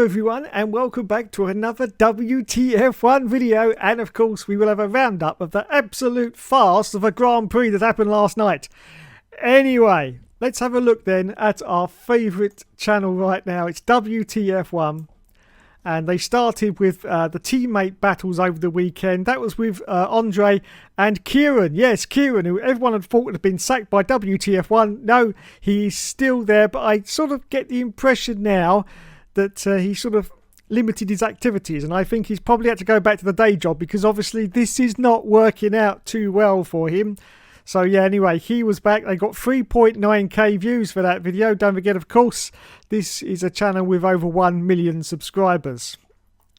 Hello everyone and welcome back to another WTF1 video, and of course we will have a roundup of the absolute farce of a Grand Prix that happened last night. Anyway, let's have a look then at our favourite channel right now. It's WTF1, and they started with the teammate battles over the weekend. That was with Andre and Kieran. Yes, Kieran, who everyone had thought had been sacked by WTF1. No, he's still there, but I sort of get the impression now that he sort of limited his activities, and I think he's probably had to go back to the day job because obviously this is not working out too well for him. So yeah, anyway, he was back. They got 3.9k views for that video. Don't forget, of course, this is a channel with over 1 million subscribers.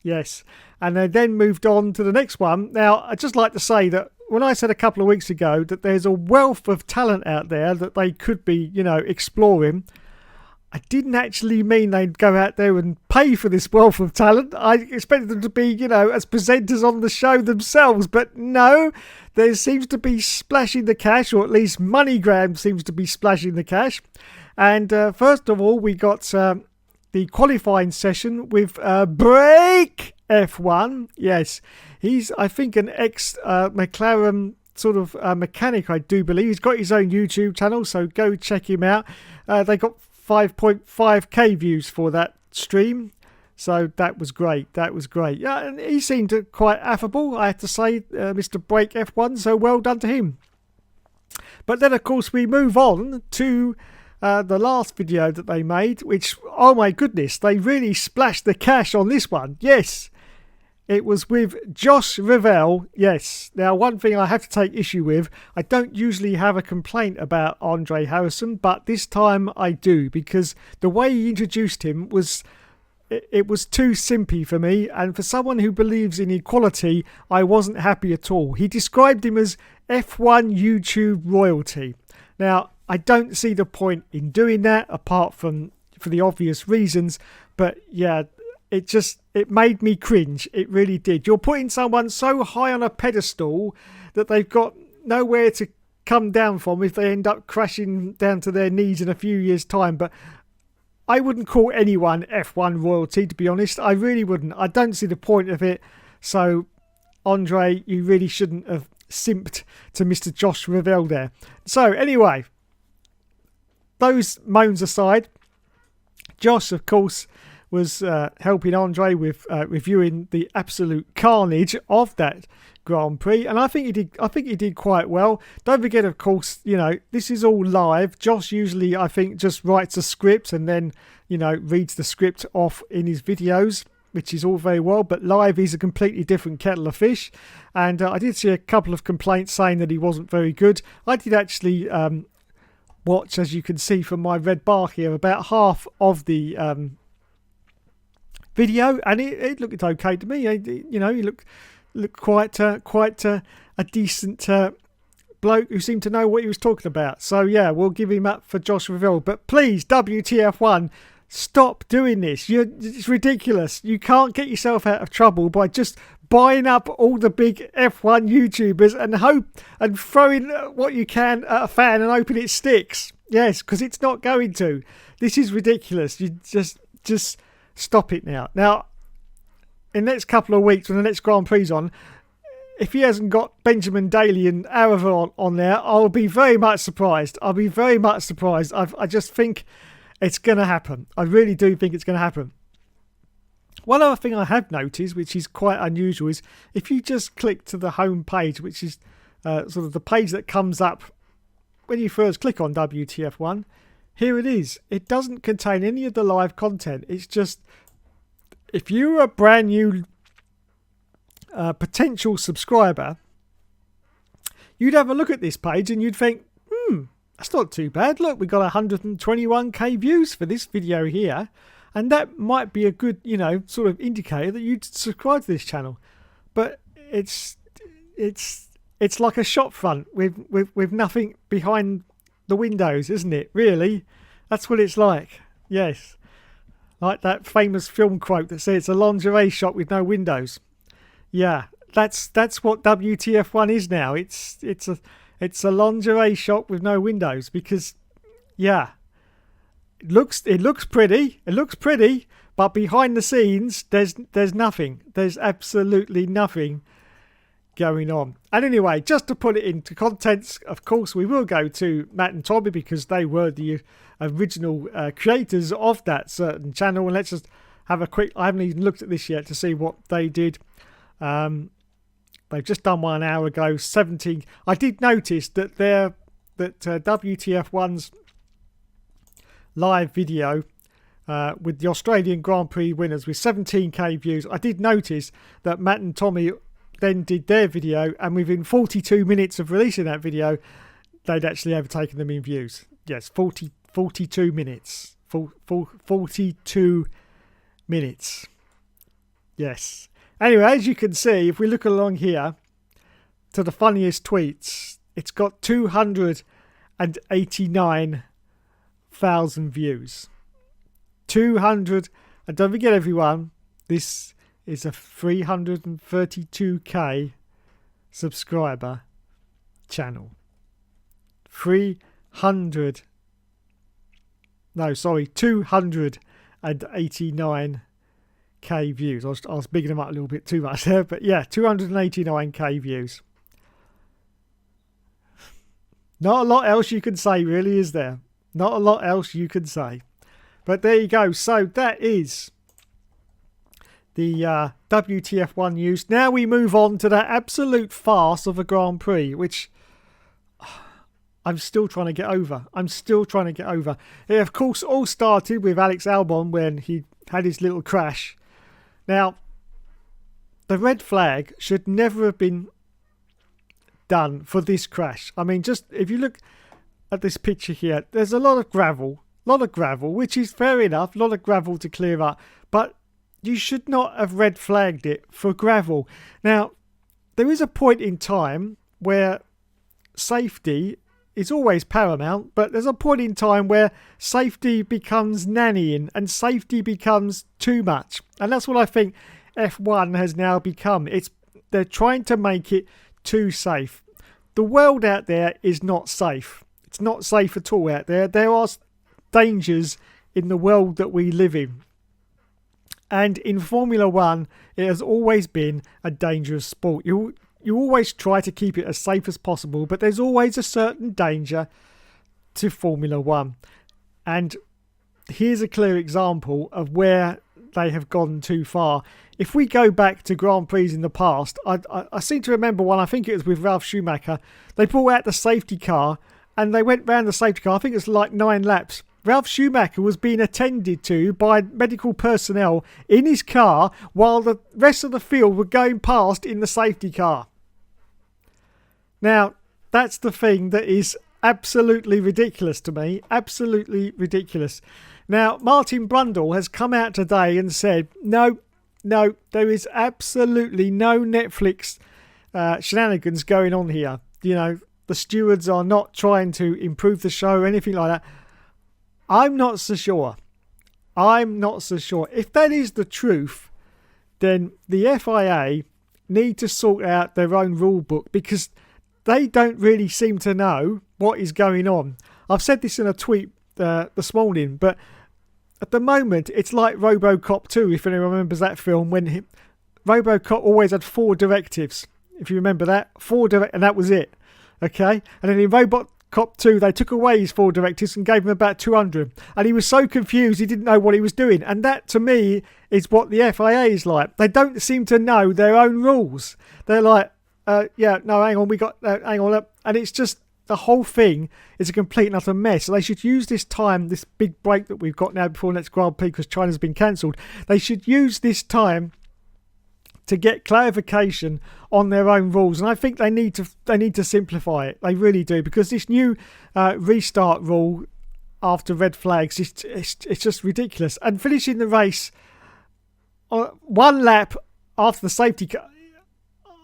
Yes, and they then moved on to the next one. Now, I'd just like to say that when I said a couple of weeks ago that there's a wealth of talent out there that they could be, exploring, I didn't actually mean they'd go out there and pay for this wealth of talent. I expected them to be, as presenters on the show themselves. But no, there seems to be splashing the cash, or at least MoneyGram seems to be splashing the cash. And first of all, we got the qualifying session with Break F1. Yes, he's, I think, an ex-McLaren sort of mechanic, I do believe. He's got his own YouTube channel, so go check him out. They got 5.5k views for that stream, so that was great. Yeah, and he seemed quite affable, I have to say, Mr. Break F1, so well done to him. But then of course we move on to the last video that they made, which, oh my goodness, they really splashed the cash on this one. Yes, it was with Josh Revell. Yes. Now, one thing I have to take issue with, I don't usually have a complaint about Andre Harrison, but this time I do, because the way he introduced him was, it was too simpy for me, and for someone who believes in equality, I wasn't happy at all. He described him as F1 YouTube royalty. Now, I don't see the point in doing that, apart from for the obvious reasons, but yeah, it made me cringe. It really did. You're putting someone so high on a pedestal that they've got nowhere to come down from if they end up crashing down to their knees in a few years' time. But I wouldn't call anyone F1 royalty, to be honest. I really wouldn't. I don't see the point of it. So, Andre, you really shouldn't have simped to Mr. Josh Revell there. So, anyway, those moans aside, Josh, of course, was helping Andre with reviewing the absolute carnage of that Grand Prix, and I think he did quite well. Don't forget, of course, this is all live. Josh usually, I think, just writes a script and then reads the script off in his videos, which is all very well, but live is a completely different kettle of fish. And I did see a couple of complaints saying that he wasn't very good. I did actually watch, as you can see from my red bar here, about half of the video, and it looked okay to me. He looked quite a decent bloke who seemed to know what he was talking about. So yeah, we'll give him up for Josh Revell. But please, WTF1, stop doing this. It's ridiculous. You can't get yourself out of trouble by just buying up all the big F1 YouTubers and hope and throwing what you can at a fan and hoping it sticks. Yes, because it's not going to. This is ridiculous. You just stop it now. Now, in the next couple of weeks when the next Grand Prix on, if he hasn't got Benjamin Daly and Araver on there, I'll be very much surprised. I just think it's going to happen. I really do think it's going to happen. One other thing I have noticed, which is quite unusual, is if you just click to the home page, which is sort of the page that comes up when you first click on WTF1, here it is. It doesn't contain any of the live content. It's just, if you're a brand new potential subscriber, you'd have a look at this page and you'd think, that's not too bad. Look, we got 121k views for this video here. And that might be a good, sort of indicator that you'd subscribe to this channel. But it's like a shop front with nothing behind the windows, isn't it? Really, that's what it's like. Yes, like that famous film quote that says it's a lingerie shop with no windows. Yeah, that's what WTF1 is now. It's a lingerie shop with no windows, because yeah, it looks pretty, But behind the scenes, there's nothing. There's absolutely nothing going on. And anyway, just to put it into context, of course, we will go to Matt and Tommy because they were the original creators of that certain channel. And let's just have a quick... I haven't even looked at this yet to see what they did. They've just done one an hour ago, 17. I did notice that WTF1's live video with the Australian Grand Prix winners with 17k views. I did notice that Matt and Tommy then did their video, and within 42 minutes of releasing that video, they'd actually overtaken them in views. Yes, 42 minutes. 42 minutes. Yes. Anyway, as you can see, if we look along here to the funniest tweets, it's got 289,000 views. 200, and don't forget everyone, this is a 332k subscriber channel. 289k views. I was bigging them up a little bit too much there, but yeah, 289k views. Not a lot else you can say, really, is there? Not a lot else you can say. But there you go. So that is the WTF1 news. Now we move on to that absolute farce of a Grand Prix, which I'm still trying to get over. It, of course, all started with Alex Albon when he had his little crash. Now, the red flag should never have been done for this crash. I mean, just if you look at this picture here, there's a lot of gravel, which is fair enough, a lot of gravel to clear up, but you should not have red flagged it for gravel. Now, there is a point in time where safety is always paramount, but there's a point in time where safety becomes nannying and safety becomes too much. And that's what I think F1 has now become. They're trying to make it too safe. The world out there is not safe. It's not safe at all out there. There are dangers in the world that we live in. And in Formula One, it has always been a dangerous sport. You always try to keep it as safe as possible, but there's always a certain danger to Formula One. And here's a clear example of where they have gone too far. If we go back to Grand Prix in the past, I seem to remember one, I think it was with Ralf Schumacher, they brought out the safety car and they went round the safety car, I think it was like 9 laps. Ralf Schumacher was being attended to by medical personnel in his car while the rest of the field were going past in the safety car. Now, that's the thing that is absolutely ridiculous to me. Absolutely ridiculous. Now, Martin Brundle has come out today and said, no, there is absolutely no Netflix shenanigans going on here. You know, the stewards are not trying to improve the show or anything like that. I'm not so sure. If that is the truth, then the FIA need to sort out their own rule book because they don't really seem to know what is going on. I've said this in a tweet this morning, but at the moment it's like RoboCop 2, if anyone remembers that film, when RoboCop always had 4 directives. If you remember that, and that was it. Okay? And then in RoboCop 2, they took away his 4 directives and gave him about 200. And he was so confused he didn't know what he was doing. And that, to me, is what the FIA is like. They don't seem to know their own rules. They're like, hang on. And it's just, the whole thing is a complete and utter mess. So they should use this time, this big break that we've got now before next Grand Prix because China's been cancelled. They should use this time to get clarification on their own rules, and I think they need to simplify it. They really do, because this new restart rule after red flags, it's just ridiculous. And finishing the race 1 lap after the safety car,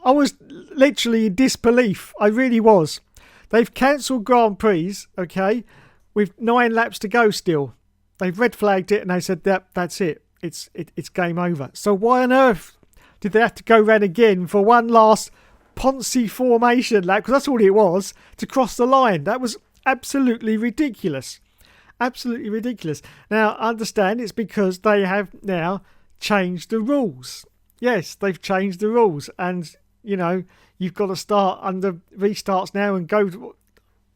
I was literally in disbelief. I really was. They've cancelled Grand Prix, okay, with 9 laps to go still. They've red flagged it and they said that's it. It's game over. So why on earth did they have to go round again for one last Ponzi formation lap? Because that's all it was, to cross the line. That was absolutely ridiculous. Absolutely ridiculous. Now, understand it's because they have now changed the rules. Yes, they've changed the rules. And, you've got to start under restarts now and go.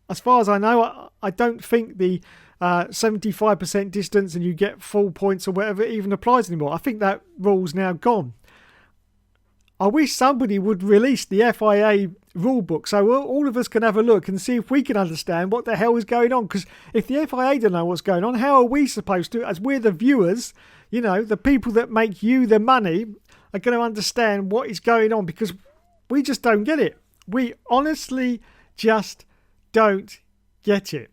As far as I know, I don't think the 75% distance and you get full points or whatever even applies anymore. I think that rule's now gone. I wish somebody would release the FIA rule book so all of us can have a look and see if we can understand what the hell is going on. Because if the FIA don't know what's going on, how are we supposed to, as we're the viewers, the people that make you the money, are going to understand what is going on? Because we just don't get it. We honestly just don't get it.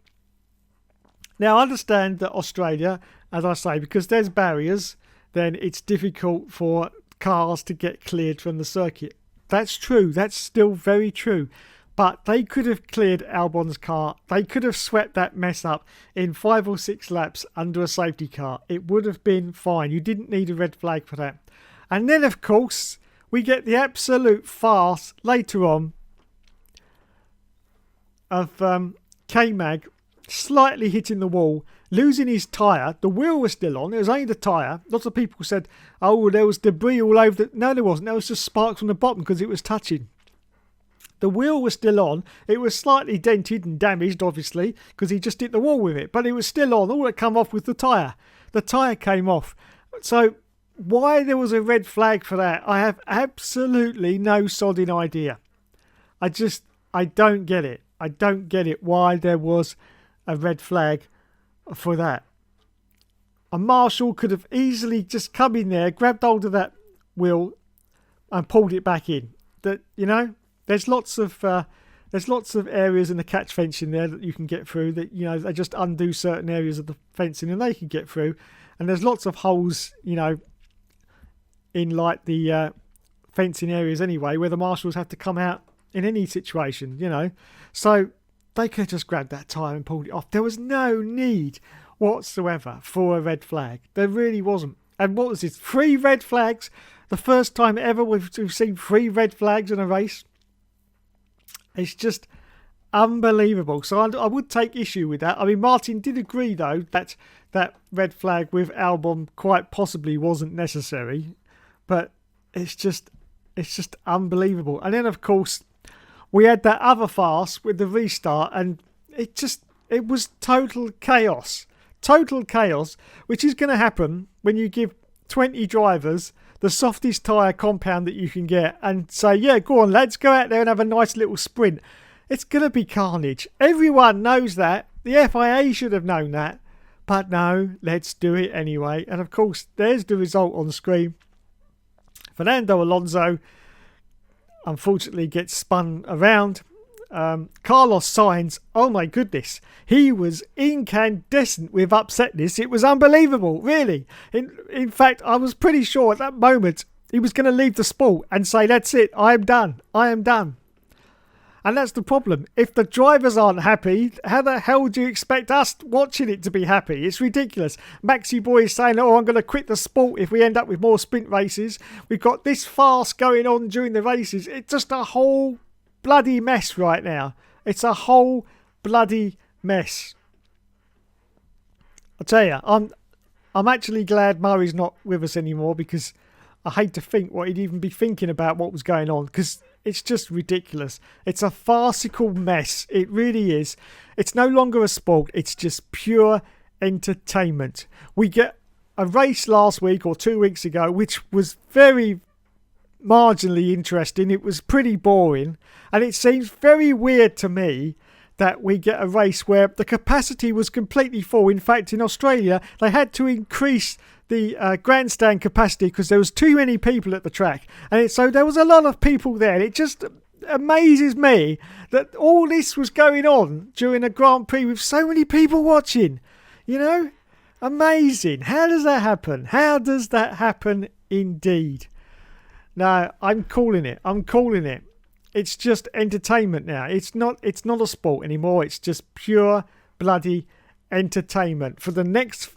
Now, I understand that Australia, as I say, because there's barriers, then it's difficult for cars to get cleared from the circuit. That's true. That's still very true. But they could have cleared Albon's car. They could have swept that mess up in 5 or 6 laps under a safety car. It would have been fine. You didn't need a red flag for that. And then, of course, we get the absolute farce later on of K-Mag slightly hitting the wall, losing his tyre. The wheel was still on. It was only the tyre. Lots of people said, oh, there was debris all over. No, there wasn't. There was just sparks from the bottom because it was touching. The wheel was still on. It was slightly dented and damaged, obviously, because he just hit the wall with it. But it was still on. All that came off was the tyre. The tyre came off. So why there was a red flag for that, I have absolutely no sodding idea. I don't get it. I don't get it why there was a red flag for that. A marshal could have easily just come in there, grabbed hold of that wheel and pulled it back in. That, there's lots of areas in the catch fencing there that you can get through that, they just undo certain areas of the fencing and they can get through. And there's lots of holes, in like the fencing areas anyway, where the marshals have to come out in any situation, So they could have just grabbed that tyre and pulled it off. There was no need whatsoever for a red flag. There really wasn't. And what was this? 3 red flags? The first time ever we've seen 3 red flags in a race? It's just unbelievable. So I would take issue with that. I mean, Martin did agree, though, that that red flag with Albon quite possibly wasn't necessary. But it's just unbelievable. And then, of course, we had that other farce with the restart, and it was total chaos. Total chaos, which is going to happen when you give 20 drivers the softest tyre compound that you can get and say, yeah, go on, lads, go out there and have a nice little sprint. It's going to be carnage. Everyone knows that. The FIA should have known that. But no, let's do it anyway. And, of course, there's the result on the screen. Fernando Alonso unfortunately gets spun around. Carlos Sainz, oh my goodness, he was incandescent with upsetness. It was unbelievable, really. In fact, I was pretty sure at that moment he was going to leave the sport and say, that's it, I am done. And that's the problem. If the drivers aren't happy, how the hell do you expect us watching it to be happy? It's ridiculous. Maxi Boy is saying, oh, I'm going to quit the sport if we end up with more sprint races. We've got this farce going on during the races. It's just a whole bloody mess right now. It's a whole bloody mess. I tell you, I'm actually glad Murray's not with us anymore, because I hate to think what he'd even be thinking about what was going on, because it's just ridiculous. It's a farcical mess. It really is. It's no longer a sport. It's just pure entertainment. We get a race last week or 2 weeks ago, which was very marginally interesting. It was pretty boring. And it seems very weird to me that we get a race where the capacity was completely full. In fact, in Australia, they had to increase the grandstand capacity because there was too many people at the track. And so there was a lot of people there. And it just amazes me that all this was going on during a Grand Prix with so many people watching. Amazing. How does that happen? How does that happen indeed? No, I'm calling it. It's just entertainment now. It's not a sport anymore. It's just pure bloody entertainment for the next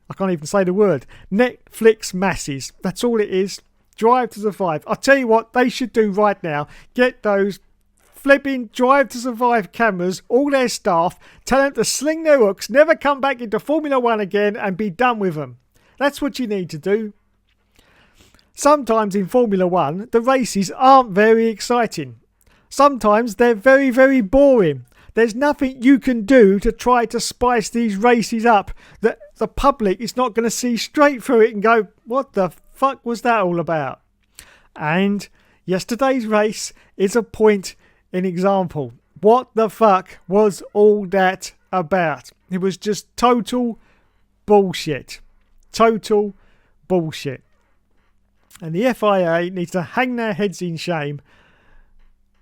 I can't even say the word. Netflix masses. That's all it is. Drive to Survive. I'll tell you what they should do right now. Get those flipping Drive to Survive cameras, all their staff, tell them to sling their hooks, never come back into Formula 1 again and be done with them. That's what you need to do. Sometimes in Formula 1, the races aren't very exciting. Sometimes they're very, very boring. There's nothing you can do to try to spice these races up that the public is not going to see straight through it and go, what the fuck was that all about? And yesterday's race is a point in example. What the fuck was all that about? It was just total bullshit. Total bullshit. And the FIA needs to hang their heads in shame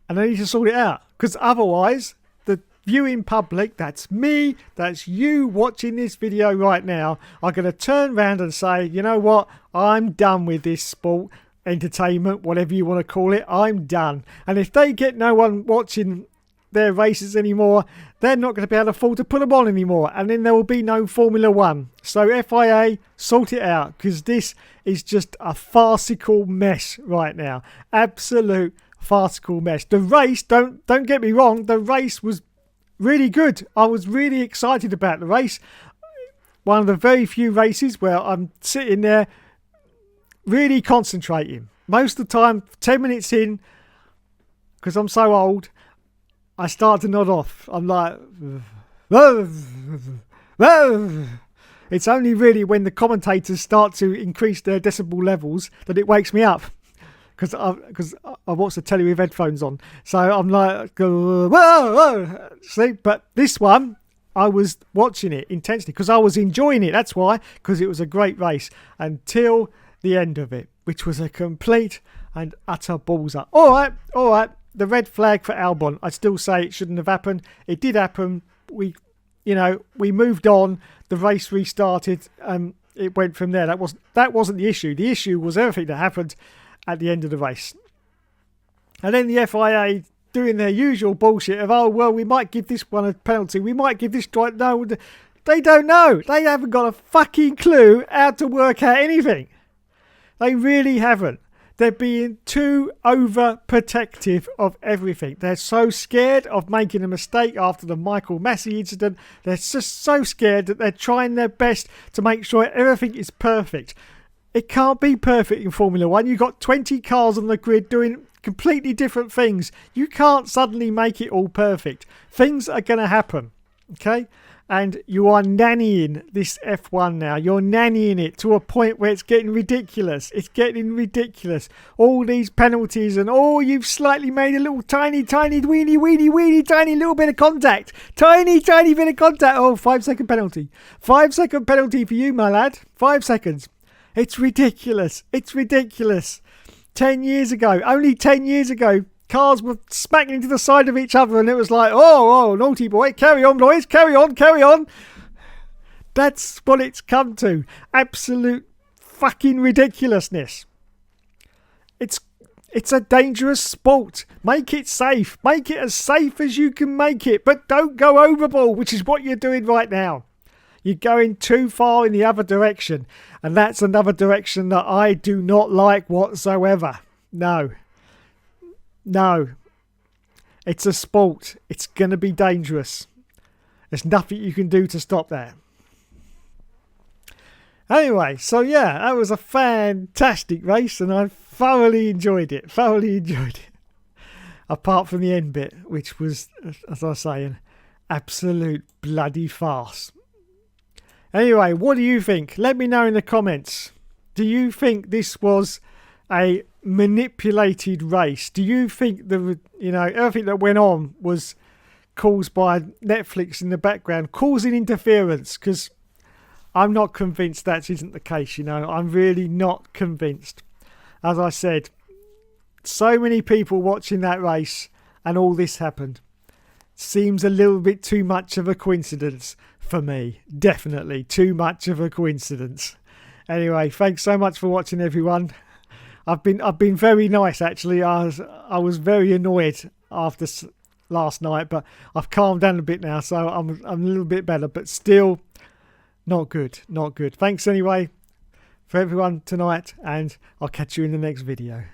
and they need to sort it out. Because otherwise, the viewing public, that's me, that's you watching this video right now, are going to turn around and say, you know what, I'm done with this sport, entertainment, whatever you want to call it, I'm done. And if they get no one watching their races anymore, they're not going to be able to afford to put them on anymore, and then there will be no Formula 1. So FIA, sort it out, because this is just a farcical mess right now. Absolute farcical mess. The race, don't get me wrong, the race was really good. I was really excited about the race. One of the very few races where I'm sitting there really concentrating. Most of the time, 10 minutes in, because I'm so old, I start to nod off. I'm like, it's only really when the commentators start to increase their decibel levels that it wakes me up. Because I watch the telly with headphones on. So I'm like, see? But this one, I was watching it intensely because I was enjoying it. That's why, because it was a great race until the end of it, which was a complete and utter balls up. All right. The red flag for Albon, I still say it shouldn't have happened. It did happen. We moved on. The race restarted. It went from there. That wasn't the issue. The issue was everything that happened at the end of the race. And then the FIA doing their usual bullshit of, oh, well, we might give this one a penalty. We might give this... No, they don't know. They haven't got a fucking clue how to work out anything. They really haven't. They're being too overprotective of everything. They're so scared of making a mistake after the Michael Massey incident. They're just so scared that they're trying their best to make sure everything is perfect. It can't be perfect in Formula 1. You've got 20 cars on the grid doing completely different things. You can't suddenly make it all perfect. Things are going to happen, okay? And you are nannying this F1 now. You're nannying it to a point where it's getting ridiculous. It's getting ridiculous. All these penalties and, oh, you've slightly made a little tiny, weeny, tiny little bit of contact. Tiny bit of contact. Oh, 5-second penalty. 5-second penalty for you, my lad. 5 seconds. It's ridiculous. It's ridiculous. 10 years ago, only 10 years ago, cars were smacking into the side of each other and it was like, oh, naughty boy, carry on, boys, carry on. That's what it's come to. Absolute fucking ridiculousness. It's a dangerous sport. Make it safe. Make it as safe as you can make it, but don't go overboard, which is what you're doing right now. You're going too far in the other direction, and that's another direction that I do not like whatsoever. No. It's a sport. It's going to be dangerous. There's nothing you can do to stop that. Anyway, so yeah, that was a fantastic race, and I thoroughly enjoyed it. Apart from the end bit, which was, as I say, an absolute bloody farce. Anyway, what do you think? Let me know in the comments. Do you think this was a manipulated race? Do you think everything that went on was caused by Netflix in the background, causing interference? Because I'm not convinced that isn't the case. I'm really not convinced. As I said, so many people watching that race and all this happened. Seems a little bit too much of a coincidence for me. Definitely too much of a coincidence. Anyway, thanks so much for watching, everyone. I've been very nice, actually. I was very annoyed after last night, but I've calmed down a bit now, so I'm a little bit better, but still not good. Thanks anyway for everyone tonight, and I'll catch you in the next video.